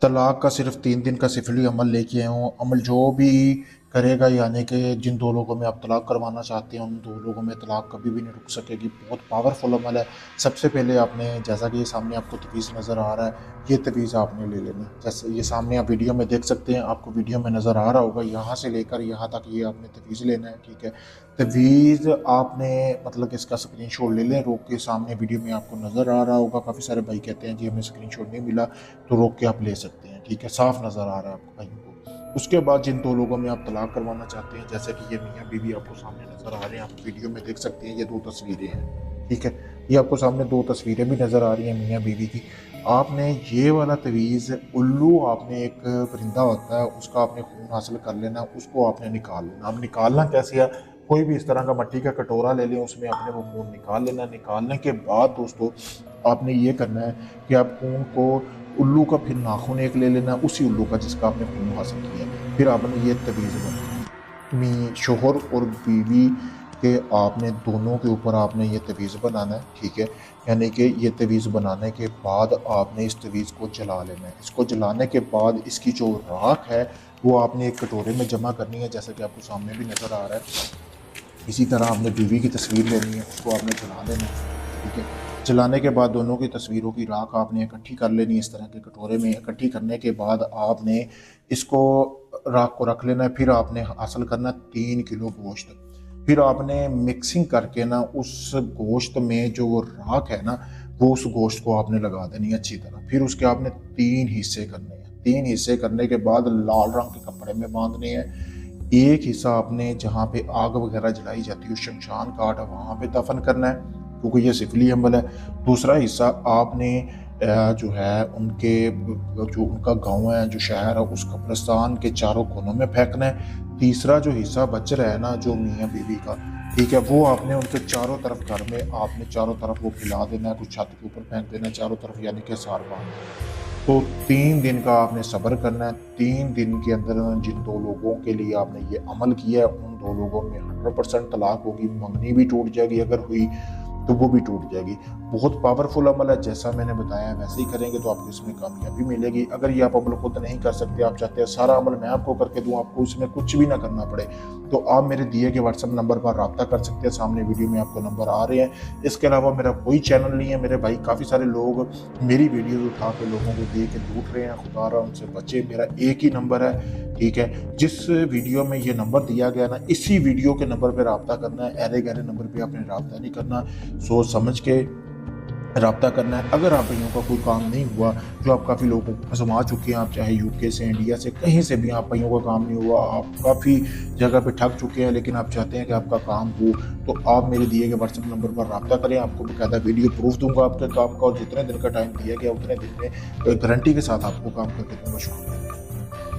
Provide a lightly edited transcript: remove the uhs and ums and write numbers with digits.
तलाक का सिर्फ 3 दिन का सिफली अमल लेके आया हूँ। अमल जो भी करेगा, यानी कि जिन दो लोगों में आप तलाक करवाना चाहते हैं उन दो लोगों में तलाक कभी भी नहीं रुक सकेगी। बहुत पावरफुल अमल है। सबसे पहले आपने, जैसा कि ये सामने आपको तवीज़ नज़र आ रहा है, ये तवीज़ आपने ले लेनी। जैसे ये सामने आप वीडियो में देख सकते हैं, आपको वीडियो में नज़र आ रहा होगा, यहाँ से लेकर यहाँ तक ये आपने तवीज़ लेना है। ठीक है, तवीज़ आपने मतलब कि इसका स्क्रीनशॉट ले लें। रोक के सामने वीडियो में आपको नज़र आ रहा होगा। काफ़ी सारे भाई कहते हैं जी हमें स्क्रीनशॉट नहीं मिला, तो रोक के आप ले सकते हैं। ठीक है, साफ नज़र आ रहा है आपको भाइयों को। उसके बाद जिन दो लोगों में आप तलाक करवाना चाहते हैं, जैसे कि ये मियाँ बीवी आपको सामने नज़र आ रहे हैं, आप वीडियो में देख सकते हैं, ये 2 तस्वीरें हैं। ठीक है, ये आपको सामने 2 तस्वीरें भी नज़र आ रही हैं मियाँ बीवी की। आपने ये वाला तवीज़, उल्लू आपने एक परिंदा होता है, उसका आपने खून हासिल कर लेना, उसको आपने निकाल लेना। अब निकालना कैसे है, कोई भी इस तरह का मिट्टी का कटोरा ले लें, उसमें आपने वो खून निकाल लेना। निकालने के बाद दोस्तों आपने ये करना है कि आप खून को, उल्लू का फिर नाखून एक ले लेना, उसी उल्लू का जिसका आपने खून हासिल किया। फिर आपने ये तवीज़ बनाना, शोहर और बीवी के आपने दोनों के ऊपर आपने ये तवीज़ बनाना है। ठीक है, यानी कि ये तवीज़ बनाने के बाद आपने इस तवीज़ को जला लेना है। इसको जलाने के बाद इसकी जो राख है वो आपने एक कटोरे में जमा करनी है, जैसा कि आपको सामने भी नज़र आ रहा है। इसी तरह आपने बीवी की तस्वीर लेनी है, उसको आपने जला देना है। ठीक है, जलाने के बाद दोनों की तस्वीरों की राख आपने इकट्ठी कर लेनी है इस तरह के कटोरे में। इकट्ठी करने के बाद आपने इसको, राख को रख लेना है। फिर आपने हासिल करना 3 किलो गोश्त। फिर आपने मिक्सिंग करके ना उस गोश्त में जो वो राख है ना, वो उस गोश्त को आपने लगा देनी है अच्छी तरह। फिर उसके आपने 3 हिस्से करने हैं। 3 हिस्से करने के बाद लाल रंग के कपड़े में बांधने हैं। एक हिस्सा आपने जहाँ पे आग वगैरह जलाई जाती है, शमशान घाट है, वहाँ पे दफन करना है, क्योंकि ये सिफली अमल है। दूसरा हिस्सा आपने जो है उनके, जो उनका गांव है, जो शहर है, उस कब्रिस्तान के चारों कोनों में फेंकना है। तीसरा जो हिस्सा बच रहा है ना, जो मियाँ बीवी का, ठीक है, वो आपने उनके चारों तरफ, घर में आपने चारों तरफ वो फैला देना है, कुछ छत के ऊपर फेंक देना है चारों तरफ, यानी कि सार बांध देना है। तो 3 दिन का आपने सब्र करना है। 3 दिन के अंदर जिन दो लोगों के लिए आपने ये अमल किया है, उन दो लोगों में 100% तलाक होगी। मंगनी भी टूट जाएगी, अगर हुई तो वो भी टूट जाएगी। बहुत पावरफुल अमल है, जैसा मैंने बताया है वैसे ही करेंगे तो आपको इसमें कामयाबी मिलेगी। अगर ये आप अमल खुद नहीं कर सकते, आप चाहते हैं सारा अमल मैं आपको करके दूं, आपको इसमें कुछ भी ना करना पड़े, तो आप मेरे दिए गए व्हाट्सएप नंबर पर रब्ता कर सकते हैं। सामने वीडियो में आपको नंबर आ रहे हैं। इसके अलावा मेरा कोई चैनल नहीं है। मेरे भाई काफ़ी सारे लोग मेरी वीडियोज उठा के लोगों को दे के लूट रहे हैं, खुदा रहा उनसे बचे। मेरा एक ही नंबर है, ठीक है, जिस वीडियो में ये नंबर दिया गया ना, इसी वीडियो के नंबर पर रब्ता करना है। अरे गहरे नंबर पर आपने रब्ता नहीं करना, सोच समझ के रब्ता करना है। अगर आप भाइयों का कोई काम नहीं हुआ, जो आप काफ़ी लोगों को आजमा चुके हैं, आप चाहे यूके से, इंडिया से, कहीं से भी आप भाइयों का काम नहीं हुआ, आप काफ़ी जगह पे ठग चुके हैं, लेकिन आप चाहते हैं कि आपका काम हो, तो आप मेरे दिए गए व्हाट्सएप नंबर पर रब्ता करें। आपको बाकायदा वीडियो प्रूफ दूंगा आपके काम का, और जितने दिन का टाइम दिया गया उतने दिन में गारंटी के साथ आपको काम करके दूंगा। शुक्रिया।